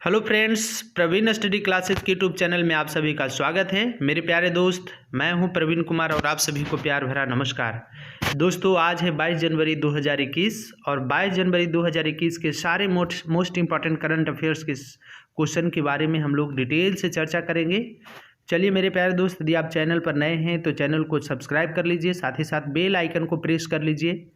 Hello friends, Praveen study classes के YouTube channel में आप सभी का स्वागत है। मेरे प्यारे दोस्त, मैं हूं प्रवीण कुमार और आप सभी को प्यार भरा नमस्कार। दोस्तों, आज है 22 जनवरी 2021 और 22 जनवरी 2021 के सारे मोस्ट इंपॉर्टेंट करंट अफेयर्स के क्वेश्चन के बारे में हम लोग डिटेल से चर्चा करेंगे। चलिए मेरे प्यारे दोस्त, यदि आप चैनल पर नए हैं तो चैनल को सब्सक्राइब कर लीजिए, साथ ही साथ बेल आइकन को प्रेस कर लीजिए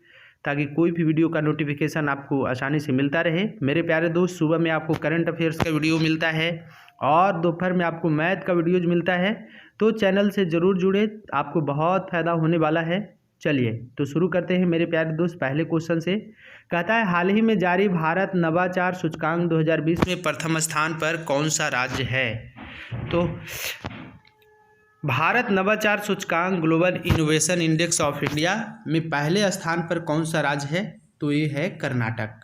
ताकि कोई भी वीडियो का नोटिफिकेशन आपको आसानी से मिलता रहे। मेरे प्यारे दोस्त, सुबह में आपको करंट अफेयर्स का वीडियो मिलता है और दोपहर में आपको मैथ का वीडियोज मिलता है, तो चैनल से ज़रूर जुड़े, आपको बहुत फ़ायदा होने वाला है। चलिए तो शुरू करते हैं मेरे प्यारे दोस्त पहले क्वेश्चन से। कहता है, हाल ही में जारी भारत नवाचार सूचकांक 2020 में प्रथम स्थान पर कौन सा राज्य है? तो भारत नवाचार सूचकांक global innovation index of India में पहले स्थान पर कौन सा राज्य है? तो ये है कर्नाटक।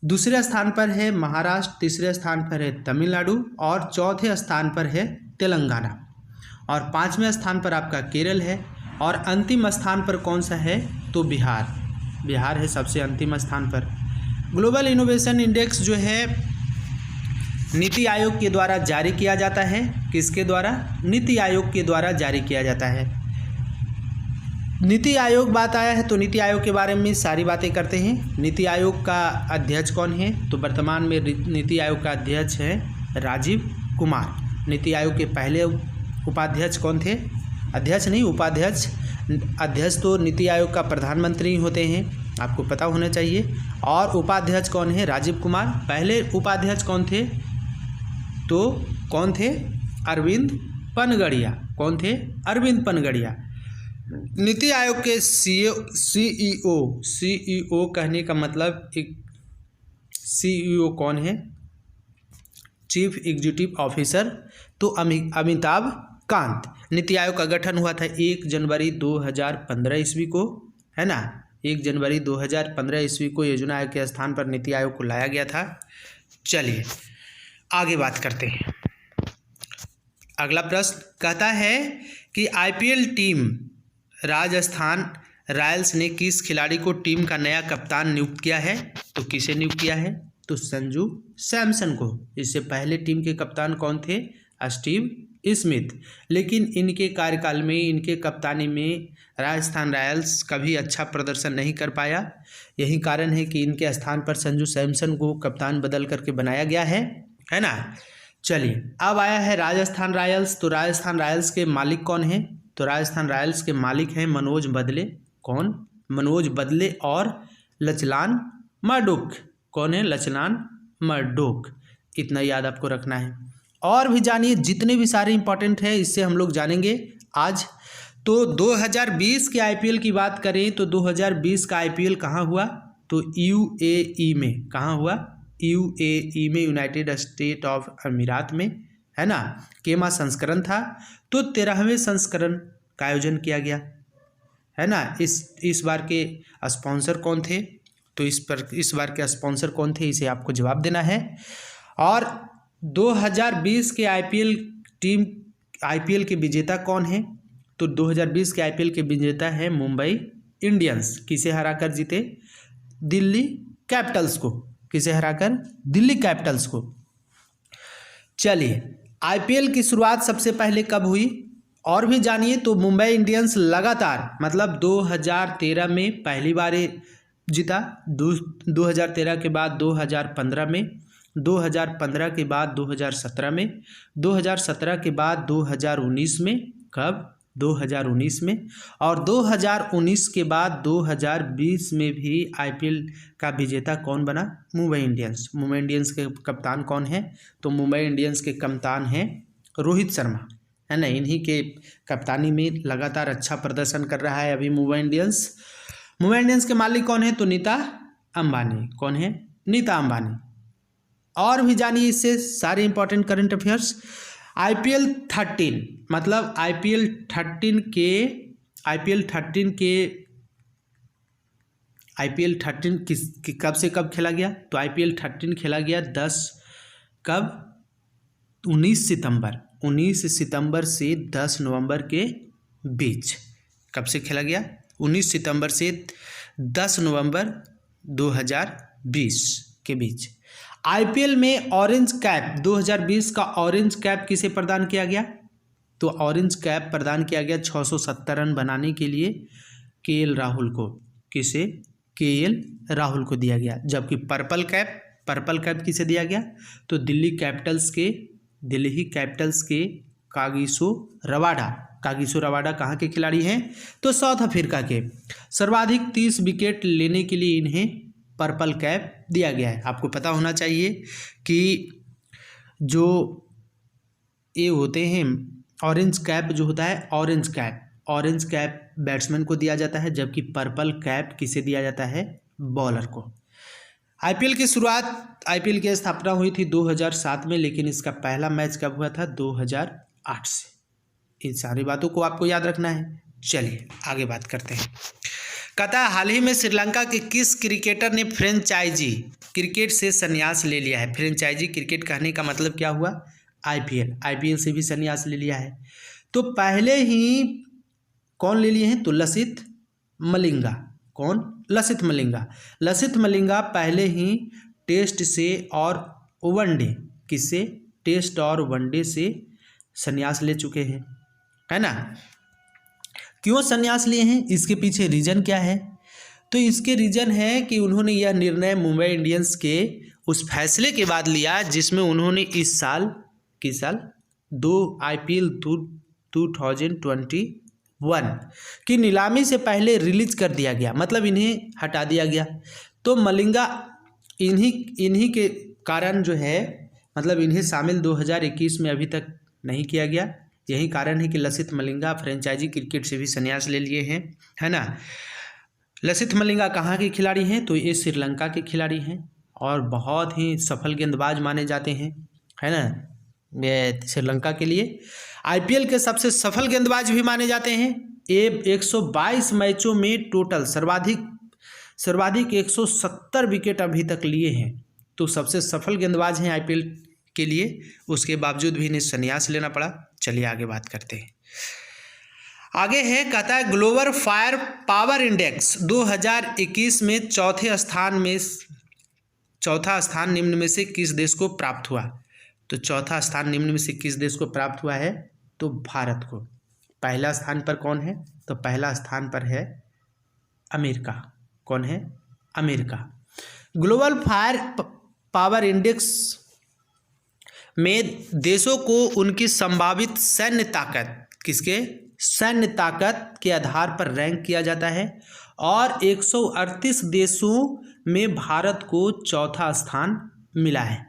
दूसरे स्थान पर है महाराष्ट्र, तीसरे स्थान पर है तमिलनाडु और चौथे स्थान पर है तेलंगाना और पांचवें स्थान पर आपका केरल है और अंतिम स्थान पर कौन सा है? तो बिहार है सबसे अंतिम स्थान पर। ग्लोबल इनोवेशन इंडेक्स जो है नीति आयोग के द्वारा जारी किया जाता है। किसके द्वारा? नीति आयोग के द्वारा जारी किया जाता है। नीति आयोग बात आया है तो नीति आयोग के बारे में सारी बातें करते हैं। नीति आयोग का अध्यक्ष कौन है? तो वर्तमान में नीति आयोग का अध्यक्ष है राजीव कुमार। नीति आयोग के पहले उपाध्यक्ष कौन थे? अध्यक्ष नहीं, उपाध्यक्ष। अध्यक्ष तो नीति आयोग का प्रधानमंत्री होते हैं, आपको पता होना चाहिए। और उपाध्यक्ष कौन है? राजीव कुमार। पहले उपाध्यक्ष कौन थे? तो कौन थे? अरविंद पनगड़िया। कौन थे? अरविंद पनगड़िया। नीति आयोग के सीईओ कहने का मतलब एक सीईओ कौन है? चीफ एग्जीक्यूटिव ऑफिसर, तो अमिताभ कांत। नीति आयोग का गठन हुआ था 1 जनवरी 2015 ईस्वी को, है ना। 1 जनवरी 2015 ईस्वी को योजना आयोग के स्थान पर नीति आयोग को लाया गया था। चलिए आगे बात करते हैं। अगला प्रश्न कहता है कि आईपीएल टीम राजस्थान रॉयल्स ने किस खिलाड़ी को टीम का नया कप्तान नियुक्त किया है? तो किसे नियुक्त किया है? तो संजू सैमसन को। इससे पहले टीम के कप्तान कौन थे? Steve Smith. लेकिन इनके कार्यकाल में, इनके कप्तानी में राजस्थान रॉयल्स कभी अच्छा प्रदर्शन नहीं कर पाया। यही कारण है कि इनके स्थान पर संजू सैमसन को कप्तान बदल करके बनाया गया है ना। चलिए अब आया है राजस्थान रॉयल्स। तो राजस्थान रॉयल्स के मालिक कौन है? तो राजस्थान रॉयल्स के मालिक हैं मनोज बदले। कौन? मनोज बदले और लचलान मर्डोक। कौन है? लचलान मर्डोक। इतना याद आपको रखना है। और भी जानिए, जितने भी सारे इंपॉर्टेंट है इससे हम लोग जानेंगे आज। तो 2020 के आईपीएल की बात करें तो 2020 का आईपीएल कहाँ हुआ? तो यूएई में। कहाँ हुआ? यूएई में, यूनाइटेड स्टेट ऑफ अमीरात में, है ना। केमा संस्करण था, तो 13वें संस्करण का आयोजन किया गया, है ना। इस बार के स्पॉन्सर कौन थे? तो इस बार के स्पॉन्सर कौन थे, इसे आपको जवाब देना है। और 2020 के आईपीएल के विजेता कौन है? तो 2020 के आईपीएल के विजेता है मुंबई इंडियंस। किसे हराकर जीते? दिल्ली कैपिटल्स को। किसे हराकर? दिल्ली कैपिटल्स को। चलिए, आईपीएल की शुरुआत सबसे पहले कब हुई और भी जानिए। तो मुंबई इंडियंस लगातार, मतलब 2013 में पहली बार जीता, 2013 के बाद 2015 में, 2015 के बाद 2017 में, 2017 के बाद 2019 में। कब? 2019 में। और 2019 के बाद 2020 में भी आईपीएल का विजेता कौन बना? मुंबई इंडियंस। मुंबई इंडियंस के कप्तान कौन है? तो मुंबई इंडियंस के कप्तान हैं रोहित शर्मा, है ना। इन्हीं के कप्तानी में लगातार अच्छा प्रदर्शन कर रहा है अभी मुंबई इंडियंस। मुंबई इंडियंस के मालिक कौन है? तो नीता अंबानी। कौन है? नीता अंबानी। और भी जानिए इससे सारे इंपॉर्टेंट करंट अफेयर्स। आईपीएल 13, मतलब आईपीएल 13 कब से कब खेला गया? तो आईपीएल 13 खेला गया 19 सितंबर से 10 नवंबर के बीच। कब से खेला गया? 19 सितंबर से 10 नवंबर 2020 के बीच। आईपीएल में ऑरेंज कैप 2020 का ऑरेंज कैप किसे प्रदान किया गया? तो ऑरेंज कैप प्रदान किया गया 670 रन बनाने के लिए केएल राहुल को। किसे? केएल राहुल को दिया गया। जबकि पर्पल कैप किसे दिया गया? तो दिल्ली कैपिटल्स के कागिसो रबाडा कहाँ के खिलाड़ी हैं? तो साउथ अफ्रीका के। सर्वाधिक 30 विकेट लेने के लिए इन्हें पर्पल कैप दिया गया है। आपको पता होना चाहिए कि जो ये होते हैं ऑरेंज कैप जो होता है, ऑरेंज कैप बैट्समैन को दिया जाता है, जबकि पर्पल कैप किसे दिया जाता है? बॉलर को। आईपीएल की स्थापना हुई थी 2007 में, लेकिन इसका पहला मैच कब हुआ था? 2008 से। इन सारी बातों को आपको याद रखना है। चलिए आगे बात करते हैं। कहता है हाल ही में श्रीलंका के किस क्रिकेटर ने फ्रेंचाइजी क्रिकेट से संन्यास ले लिया है? फ्रेंचाइजी क्रिकेट कहने का मतलब क्या हुआ? आईपीएल से भी संन्यास ले लिया है। तो पहले ही कौन ले लिए हैं? तो लसिथ मलिंगा। कौन? लसिथ मलिंगा पहले ही टेस्ट से और वनडे टेस्ट और वनडे से संन्यास ले चुके हैं, है ना। क्यों संन्यास लिए हैं? इसके पीछे रीजन क्या है? तो इसके रीजन है कि उन्होंने यह निर्णय मुंबई इंडियंस के उस फैसले के बाद लिया जिसमें उन्होंने इस साल आईपीएल 2021 की नीलामी से पहले रिलीज कर दिया गया, मतलब इन्हें हटा दिया गया। तो मलिंगा इन्हीं के कारण जो है, मतलब इन्हें शामिल 2021 में अभी तक नहीं किया गया। यही कारण है कि लसिथ मलिंगा फ्रेंचाइजी क्रिकेट से भी संन्यास ले लिए हैं, है ना। लसिथ मलिंगा कहाँ के खिलाड़ी हैं? तो ये श्रीलंका के खिलाड़ी हैं और बहुत ही सफल गेंदबाज माने जाते हैं, है ना, ये श्रीलंका के लिए। आईपीएल के सबसे सफल गेंदबाज भी माने जाते हैं। ये 122 मैचों में टोटल सर्वाधिक 170 विकेट अभी तक लिए हैं। तो सबसे सफल गेंदबाज हैं आईपीएल के लिए, उसके बावजूद भी इन्हें संन्यास लेना पड़ा। चलिए आगे बात करते हैं। आगे है, कहता है ग्लोबल फायर पावर इंडेक्स 2021 में चौथा स्थान निम्न में से किस देश को प्राप्त हुआ? तो चौथा स्थान निम्न में से किस देश को प्राप्त हुआ है? तो भारत को। पहला स्थान पर कौन है? तो पहला स्थान पर है अमेरिका। कौन है? America. Global fire power index में देशों को उनकी संभावित सैन्य ताकत के आधार पर रैंक किया जाता है और 138 देशों में भारत को चौथा स्थान मिला है,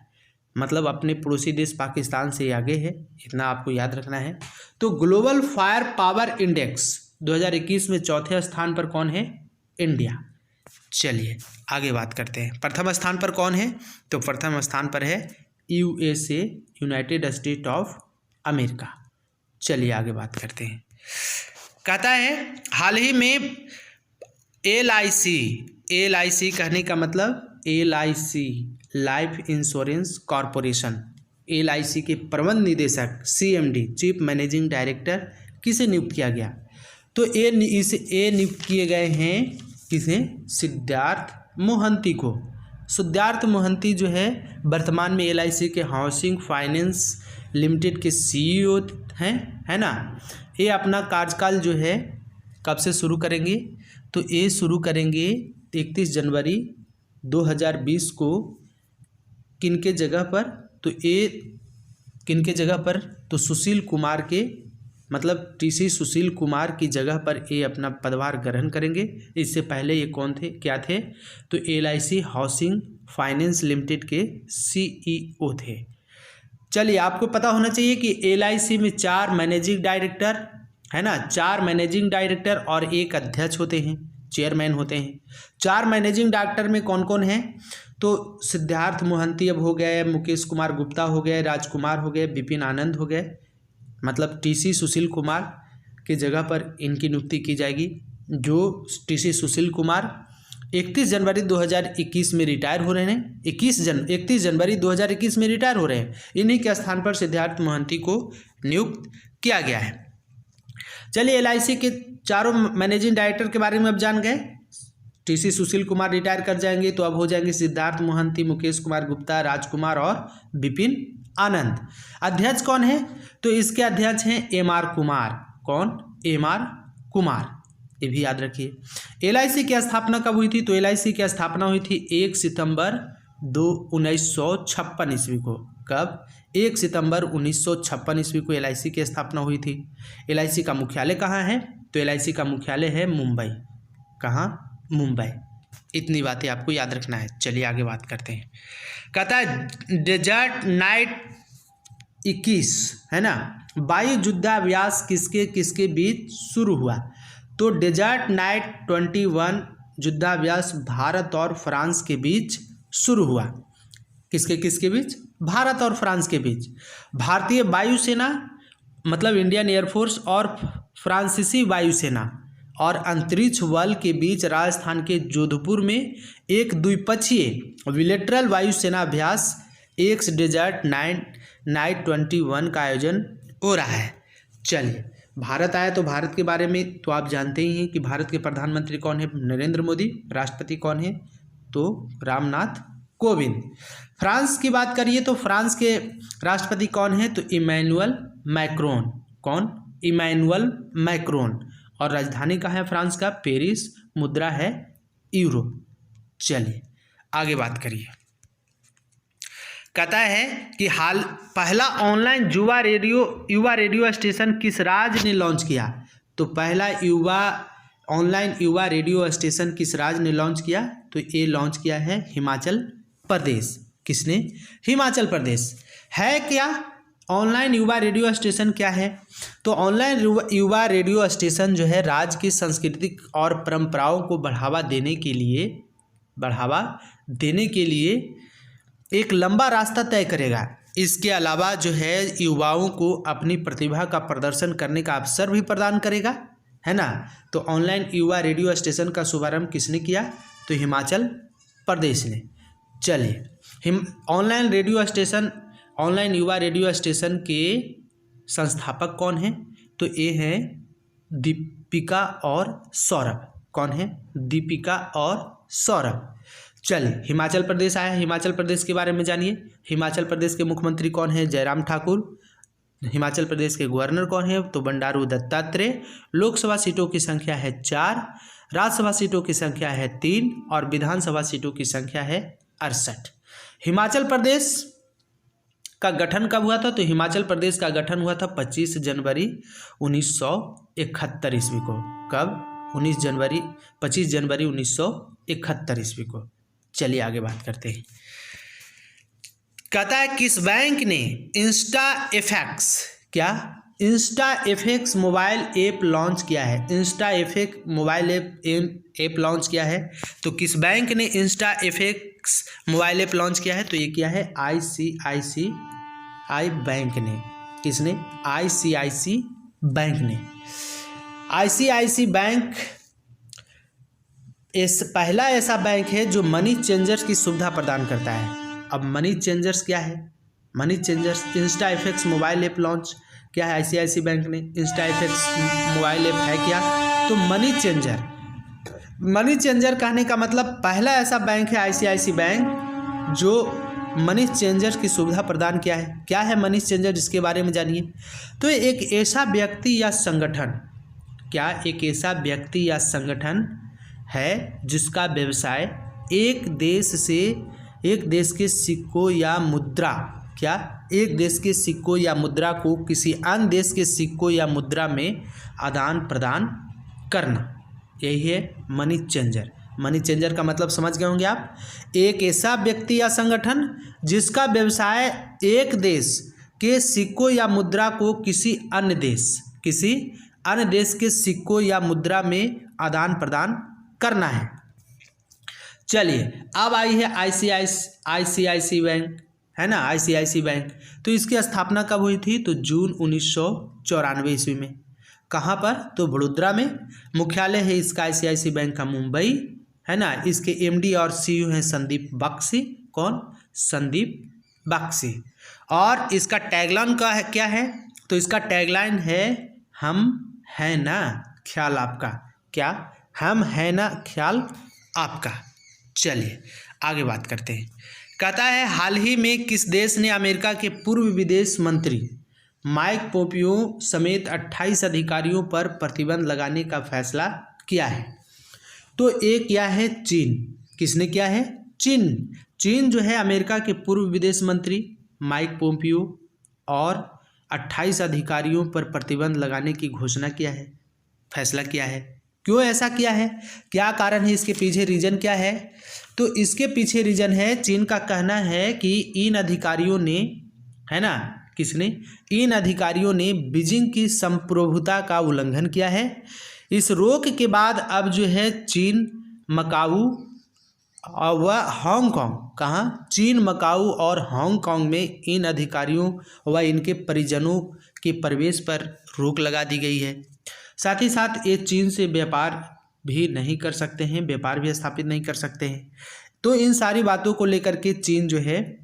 मतलब अपने पड़ोसी देश पाकिस्तान से आगे है, इतना आपको याद रखना है। तो ग्लोबल फायर पावर इंडेक्स 2021 में चौथे स्थान पर कौन है? इंडिया। चलिए आगे बात करते हैं। प्रथम स्थान पर कौन है? तो प्रथम स्थान पर है USA, United state of America. चलिए आगे बात करते हैं। कहता है हाल ही में एलआईसी कहने का मतलब LIC life insurance corporation, LIC के प्रबंध निदेशक सीएमडी चीफ मैनेजिंग डायरेक्टर किसे नियुक्त किया गया? तो ये नियुक्त किए गए हैं किसे? सिद्धार्थ मोहंती को। सिद्धार्थ मोहंती जो है वर्तमान में एलआईसी के हाउसिंग फाइनेंस लिमिटेड के सीईओ हैं, है ना। ये अपना कार्यकाल जो है कब से शुरू करेंगे? तो ये शुरू करेंगे 31 जनवरी 2020 को। किनके जगह पर? तो सुशील कुमार के, मतलब टीसी सुशील कुमार की जगह पर ये अपना पदभार ग्रहण करेंगे। इससे पहले ये कौन थे, क्या थे? तो एलआईसी हाउसिंग फाइनेंस लिमिटेड के सीईओ थे। चलिए आपको पता होना चाहिए कि एलआईसी में 4 मैनेजिंग डायरेक्टर, है ना, 4 मैनेजिंग डायरेक्टर और 1 अध्यक्ष होते हैं, चेयरमैन होते हैं। 4 मैनेजिंग डायरेक्टर में कौन कौन है? तो सिद्धार्थ मोहंती अब हो गए, मुकेश कुमार गुप्ता हो गए, राजकुमार हो गए, विपिन आनंद हो गए, मतलब टीसी सुशील कुमार की जगह पर इनकी नियुक्ति की जाएगी। जो टीसी सुशील कुमार 31 जनवरी 2021 में रिटायर हो रहे हैं, 31 जनवरी 2021 में रिटायर हो रहे हैं। इन्हीं के स्थान पर सिद्धार्थ मोहंती को नियुक्त किया गया है। चलिए एलआईसी के चारों मैनेजिंग डायरेक्टर के बारे में अब जान गए। टीसी सुशील कुमार रिटायर कर जाएंगे तो अब हो जाएंगे सिद्धार्थ मोहंती, मुकेश कुमार गुप्ता, राजकुमार और विपिन आनंद। अध्यक्ष कौन है? तो इसके अध्यक्ष हैं एमआर कुमार। कौन? एमआर कुमार, ये भी याद रखिए। एलआईसी की स्थापना कब हुई थी? तो एलआईसी की स्थापना हुई थी 1 सितंबर 1956 ईस्वी को। कब? 1 सितंबर 1956 ईस्वी को एलआईसी की स्थापना हुई थी। एलआईसी का मुख्यालय कहाँ है? तो एलआईसी का मुख्यालय है मुंबई। कहाँ? मुंबई। इतनी बातें आपको याद रखना है। चलिए आगे बात करते हैं। कहता है डेजर्ट नाइट 21 है ना, वायु युद्धाभ्यास किसके किसके बीच शुरू हुआ? तो डेजर्ट नाइट 21 युद्धाभ्यास भारत और फ्रांस के बीच शुरू हुआ। किसके किसके बीच? भारत और फ्रांस के बीच। भारतीय वायुसेना मतलब इंडियन एयरफोर्स और फ्रांसीसी वायुसेना और अंतरिक्ष बल के बीच राजस्थान के जोधपुर में एक द्विपक्षीय बिलेटरल वायुसेना अभ्यास एक्स डेजर्ट नाइट 21 का आयोजन हो रहा है। चलिए, भारत आया तो भारत के बारे में तो आप जानते ही हैं कि भारत के प्रधानमंत्री कौन है? नरेंद्र मोदी। राष्ट्रपति कौन है? तो रामनाथ कोविंद। फ्रांस की बात करिए तो फ्रांस के राष्ट्रपति कौन है? तो इमैनुअल मैक्रोन। कौन? Emmanuel Macron. और राजधानी कहाँ है फ्रांस का? पेरिस। मुद्रा है यूरो। चलिए आगे बात करिए। कहता है कि हाल पहला ऑनलाइन युवा रेडियो स्टेशन किस राज्य ने लॉन्च किया? तो पहला ऑनलाइन युवा रेडियो स्टेशन किस राज्य ने लॉन्च किया? तो ये लॉन्च किया है हिमाचल प्रदेश। किसने? हिमाचल प्रदेश। है क्या ऑनलाइन युवा रेडियो स्टेशन? क्या है? तो ऑनलाइन युवा रेडियो स्टेशन जो है राज्य की सांस्कृतिक और परंपराओं को बढ़ावा देने के लिए एक लंबा रास्ता तय करेगा। इसके अलावा जो है युवाओं को अपनी प्रतिभा का प्रदर्शन करने का अवसर भी प्रदान करेगा, है ना। तो ऑनलाइन युवा रेडियो स्टेशन का शुभारंभ किसने किया? तो हिमाचल प्रदेश ने। चलिए, ऑनलाइन युवा रेडियो स्टेशन के संस्थापक कौन हैं? तो ये हैं दीपिका और सौरभ। कौन है? दीपिका और सौरभ। चलिए, हिमाचल प्रदेश आया। हिमाचल प्रदेश के बारे में जानिए। हिमाचल प्रदेश के मुख्यमंत्री कौन है? जयराम ठाकुर। हिमाचल प्रदेश के गवर्नर कौन है? तो बंडारू दत्तात्रेय। लोकसभा सीटों की संख्या है 4, राज्यसभा सीटों की संख्या है 3 और विधानसभा सीटों की संख्या है 68। हिमाचल प्रदेश का गठन कब हुआ था? तो हिमाचल प्रदेश का गठन हुआ था 25 जनवरी 1971 ईस्वी को। कब? 25 जनवरी 1971 ईस्वी को। चलिए आगे बात करते हैं। कहता है किस बैंक ने Insta FX mobile app launch किया है? Insta FX mobile app launch किया है। तो किस बैंक ने Insta FX mobile app launch किया है? तो ये किया है आईसीआईसीआई बैंक ने। किसने? आईसीआईसी बैंक ने। आईसीआईसी बैंक पहला ऐसा बैंक है जो मनी चेंजर्स की सुविधा प्रदान करता है। अब मनी चेंजर्स क्या है? Money changers Insta FX mobile app launch क्या है आईसीआईसी बैंक ने। इंस्टा एफएक्स मोबाइल ऐप है क्या? तो मनी चेंजर कहने का मतलब पहला ऐसा बैंक है आईसीआईसी बैंक जो मनी चेंजर की सुविधा प्रदान किया है। क्या है मनी चेंजर? इसके बारे में जानिए। तो एक ऐसा व्यक्ति या संगठन, क्या एक ऐसा व्यक्ति या संगठन है जिसका व्यवसाय एक देश के सिक्कों या मुद्रा, क्या एक देश के सिक्कों या मुद्रा को किसी अन्य देश के सिक्कों या मुद्रा में आदान प्रदान करना, यही है मनी चेंजर। मनी चेंजर का मतलब समझ गए होंगे आप। एक ऐसा व्यक्ति या संगठन जिसका व्यवसाय एक देश के सिक्कों या मुद्रा को किसी अन्य देश के सिक्कों या मुद्रा में आदान प्रदान करना है। चलिए, अब आई है आईसीआईसी बैंक, है ना, आईसीआईसी बैंक। तो इसकी स्थापना कब हुई थी? तो जून 1994 ईस्वी में। कहाँ पर? तो वडोदरा में। मुख्यालय है इसका आईसीआईसी बैंक का मुंबई, है ना। इसके एमडी और सीईओ हैं संदीप बख्शी। कौन? संदीप बख्शी। और इसका टैगलाइन क्या है? तो इसका टैगलाइन है हम है ना ख्याल आपका। क्या? हम है ना ख्याल आपका। चलिए आगे बात करते हैं। कहता है हाल ही में किस देश ने अमेरिका के पूर्व विदेश मंत्री माइक पोम्पियो समेत 28 अधिकारियों पर प्रतिबंध लगाने का फैसला किया है? तो एक क्या है? चीन। किसने किया है? चीन। चीन जो है अमेरिका के पूर्व विदेश मंत्री माइक पोम्पियो और 28 अधिकारियों पर प्रतिबंध लगाने की घोषणा किया है, फैसला किया है। क्यों ऐसा किया है? क्या कारण है? इसके पीछे रीजन क्या है? तो इसके पीछे रीजन है, चीन का कहना है कि इन अधिकारियों ने, है ना, किसने? इन अधिकारियों ने बीजिंग की संप्रभुता का उल्लंघन किया है। इस रोक के बाद अब जो है चीन, मकाऊ व हांगकांग, कहाँ? चीन, मकाऊ और हांगकांग में इन अधिकारियों व इनके परिजनों के प्रवेश पर रोक लगा दी गई है। साथ ही साथ ये चीन से व्यापार भी नहीं कर सकते हैं, व्यापार भी स्थापित नहीं कर सकते हैं। तो इन सारी बातों को लेकर के चीन जो है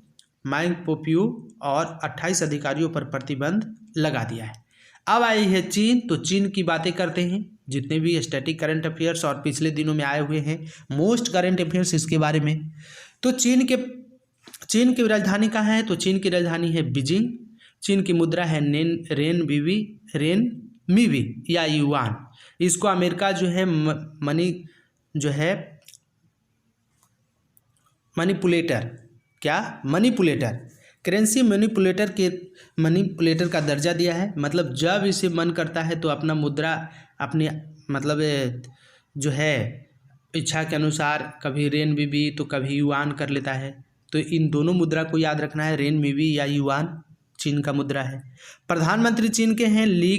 माइक पोम्पियो और 28 अधिकारियों पर प्रतिबंध लगा दिया है। अब आई है चीन, तो चीन की बातें करते हैं। जितने भी स्टैटिक करंट अफेयर्स और पिछले दिनों में आए हुए हैं मोस्ट करंट अफेयर्स इसके बारे में। तो चीन की राजधानी कहाँ है? तो चीन की राजधानी है बीजिंग। चीन की मुद्रा है रेनमीबी या युआन। इसको अमेरिका जो है मनीपुलेटर करेंसी मनीपुलेटर का दर्जा दिया है। मतलब जब इसे मन करता है तो अपना मुद्रा अपने मतलब जो है इच्छा के अनुसार कभी रेनमीबी तो कभी युआन कर लेता है। तो इन दोनों मुद्रा को याद रखना है, रेनमीबी या युआन चीन का मुद्रा है। प्रधानमंत्री चीन के हैं ली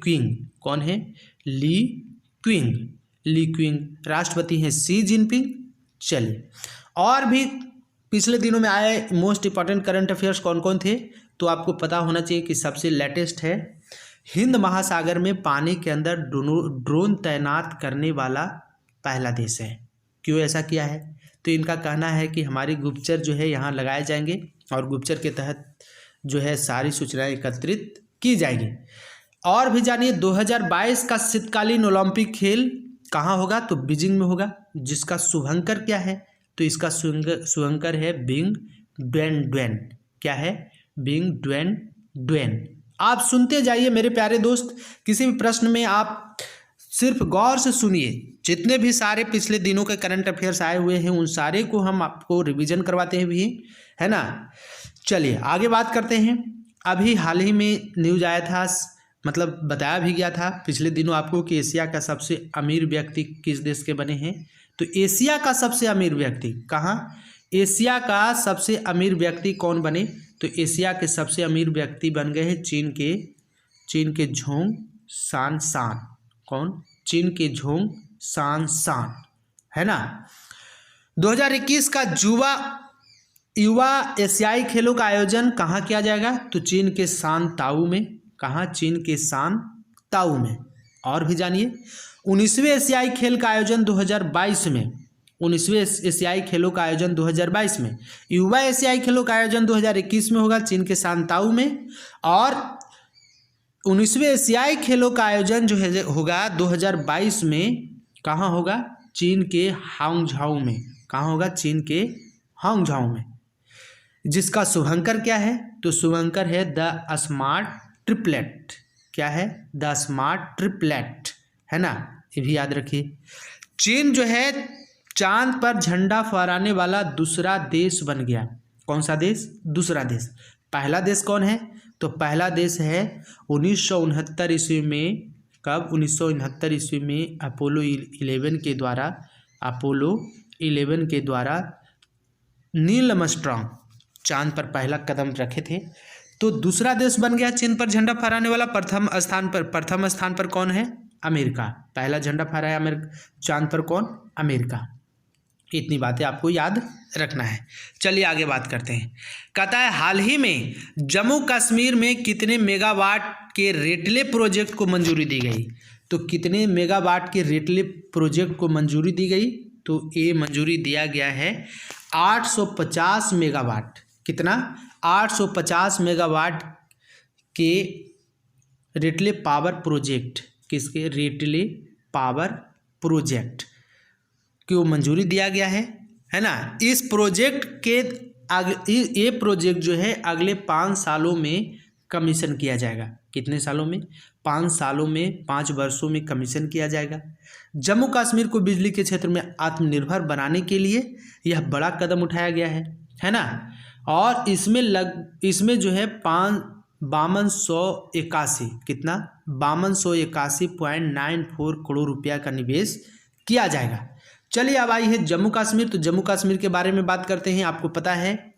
क्विंग। कौन है? ली क्विंग। राष्ट्रपति हैं शी जिनपिंग। चलिए, और भी पिछले दिनों में आए मोस्ट इंपॉर्टेंट करंट अफेयर्स कौन कौन थे? तो आपको पता होना चाहिए कि सबसे लेटेस्ट है, हिंद महासागर में पानी के अंदर ड्रोन तैनात करने वाला पहला देश है। क्यों ऐसा किया है? तो इनका कहना है कि हमारे गुप्तचर जो है यहाँ लगाए जाएंगे और गुप्तचर के तहत जो है सारी सूचनाएं एकत्रित की जाएगी। और भी जानिए 2022 का शीतकालीन ओलंपिक खेल कहाँ होगा? तो बीजिंग में होगा। जिसका शुभंकर क्या है? तो इसका शुभंकर है बिंग ड्वेन। क्या है? Bing Dwen. आप सुनते जाइए मेरे प्यारे दोस्त, किसी भी प्रश्न में आप सिर्फ गौर से सुनिए। जितने भी सारे पिछले दिनों के करंट अफेयर्स आए हुए हैं उन सारे को हम आपको रिवीजन करवाते हैं भी, है ना। चलिए आगे बात करते हैं। अभी हाल ही में न्यूज आया था, मतलब बताया भी गया था पिछले दिनों आपको कि एशिया का सबसे अमीर व्यक्ति किस देश के बने हैं। तो एशिया का सबसे अमीर व्यक्ति कहाँ? एशिया का सबसे अमीर व्यक्ति कौन बने? तो एशिया के सबसे अमीर व्यक्ति बन गए हैं चीन के झोंग शान। कौन? चीन के झोंग शान, है ना। 2021 का युवा एशियाई खेलों का आयोजन कहाँ किया जाएगा? तो चीन के शान ताऊ में। कहाँ? चीन के शान ताऊ में। और भी जानिए 19वें एशियाई खेल का आयोजन 2022 में, 19वें एशियाई खेलों का आयोजन 2022 में। युवा एशियाई खेलों का आयोजन 2021 में होगा चीन के शानताऊ में। और 19वें एशियाई खेलों का आयोजन जो है होगा 2022 में, कहाँ होगा? चीन के हांगझाऊ में। कहाँ होगा? चीन के हांगझाऊ में। जिसका शुभंकर क्या है? तो शुभंकर है द स्मार्ट ट्रिपलेट। क्या है? द स्मार्ट ट्रिपलेट, है ना, ये भी याद रखिए। चीन जो है चांद पर झंडा फहराने वाला दूसरा देश बन गया। कौन सा देश? दूसरा देश। पहला देश कौन है? तो पहला देश है 1969 ईस्वी में। कब? 1969 ईस्वी में अपोलो 11 के द्वारा नील आर्मस्ट्रांग चांद पर पहला कदम रखे थे। तो दूसरा देश बन गया चीन पर झंडा फहराने वाला। प्रथम स्थान पर कौन है? अमेरिका। पहला झंडा फहराया चांद पर कौन? अमेरिका। इतनी बातें आपको याद रखना है। चलिए आगे बात करते हैं। कहता है हाल ही में जम्मू कश्मीर में कितने मेगावाट के रेटले प्रोजेक्ट को मंजूरी दी गई? तो कितने मेगावाट के रेटले प्रोजेक्ट को मंजूरी दी गई? तो ये मंजूरी दिया गया है 850 मेगावाट। कितना? 850 मेगावाट के रेटले पावर प्रोजेक्ट। किसके? रेटले पावर प्रोजेक्ट कि वो मंजूरी दिया गया है ना। इस प्रोजेक्ट के ये प्रोजेक्ट जो है अगले 5 सालों में कमीशन किया जाएगा। कितने सालों में? 5 सालों में, 5 वर्षों में कमीशन किया जाएगा। जम्मू कश्मीर को बिजली के क्षेत्र में आत्मनिर्भर बनाने के लिए यह बड़ा कदम उठाया गया है ना। और इसमें जो है 5281 कितना 5281.94 करोड़ रुपया का निवेश किया जाएगा। चलिए अब आई है जम्मू कश्मीर। तो जम्मू कश्मीर के बारे में बात करते हैं। आपको पता है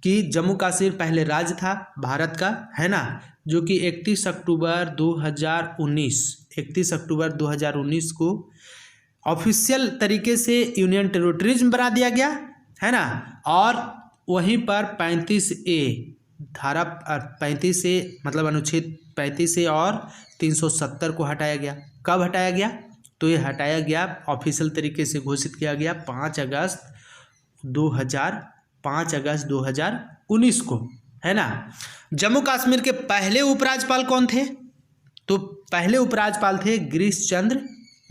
कि जम्मू कश्मीर पहले राज्य था भारत का, है ना, जो कि 31 अक्टूबर 2019 को ऑफिशियल तरीके से यूनियन टेरिटरीज बना दिया गया, है ना। और वहीं पर 35 ए मतलब अनुच्छेद 35 ए और 370 को हटाया गया। कब हटाया गया? तो ये हटाया गया, ऑफिशियल तरीके से घोषित किया गया 5 अगस्त 2019 को, है ना। जम्मू कश्मीर के पहले उपराज्यपाल कौन थे? तो पहले उपराज्यपाल थे गिरीश चंद्र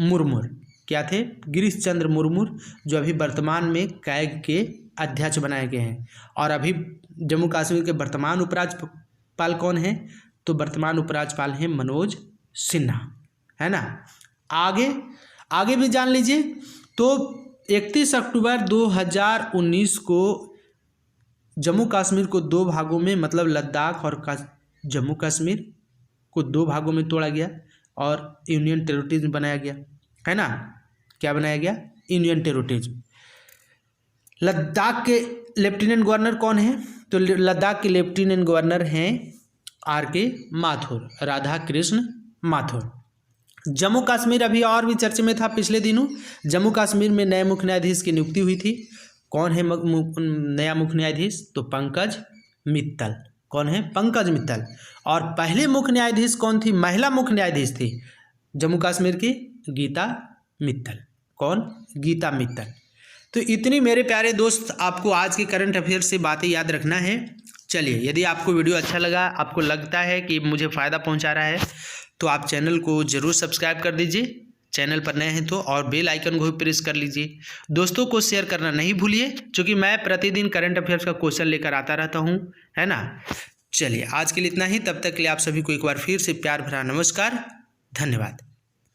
मुर्मू। क्या थे? गिरीश चंद्र मुर्मू, जो अभी वर्तमान में कैग के अध्यक्ष बनाए गए हैं। और अभी जम्मू कश्मीर के वर्तमान उपराज्यपाल कौन हैं? तो वर्तमान उपराज्यपाल हैं मनोज सिन्हा, है ना। आगे भी जान लीजिए। तो 31 अक्टूबर 2019 को जम्मू कश्मीर को 2 भागों में, मतलब लद्दाख और जम्मू कश्मीर को 2 भागों में तोड़ा गया और यूनियन टेरिटरीज बनाया गया, है ना। क्या बनाया गया? Union territories. लद्दाख के लेफ्टिनेंट गवर्नर कौन है? तो लद्दाख के लेफ्टिनेंट गवर्नर हैं RK माथुर, राधा कृष्ण माथुर। जम्मू कश्मीर अभी और भी चर्चा में था पिछले दिनों। जम्मू कश्मीर में नए मुख्य न्यायाधीश की नियुक्ति हुई थी। कौन है नया मुख्य न्यायाधीश? तो पंकज मित्तल। कौन है? पंकज मित्तल। और पहले मुख्य न्यायाधीश कौन थी? महिला मुख्य न्यायाधीश थी जम्मू कश्मीर की गीता मित्तल। कौन? गीता मित्तल। तो इतनी मेरे प्यारे दोस्त आपको आज के करंट अफेयर्स से बातें याद रखना है। चलिए, यदि आपको वीडियो अच्छा लगा, आपको लगता है कि मुझे फ़ायदा पहुंचा रहा है, तो आप चैनल को ज़रूर सब्सक्राइब कर दीजिए, चैनल पर नए हैं तो, और बेल आइकन को भी प्रेस कर लीजिए। दोस्तों को शेयर करना नहीं भूलिए, क्योंकि मैं प्रतिदिन करंट अफेयर्स का क्वेश्चन लेकर आता रहता हूं, है ना। चलिए, आज के लिए इतना ही। तब तक के लिए आप सभी को एक बार फिर से प्यार भरा नमस्कार। धन्यवाद।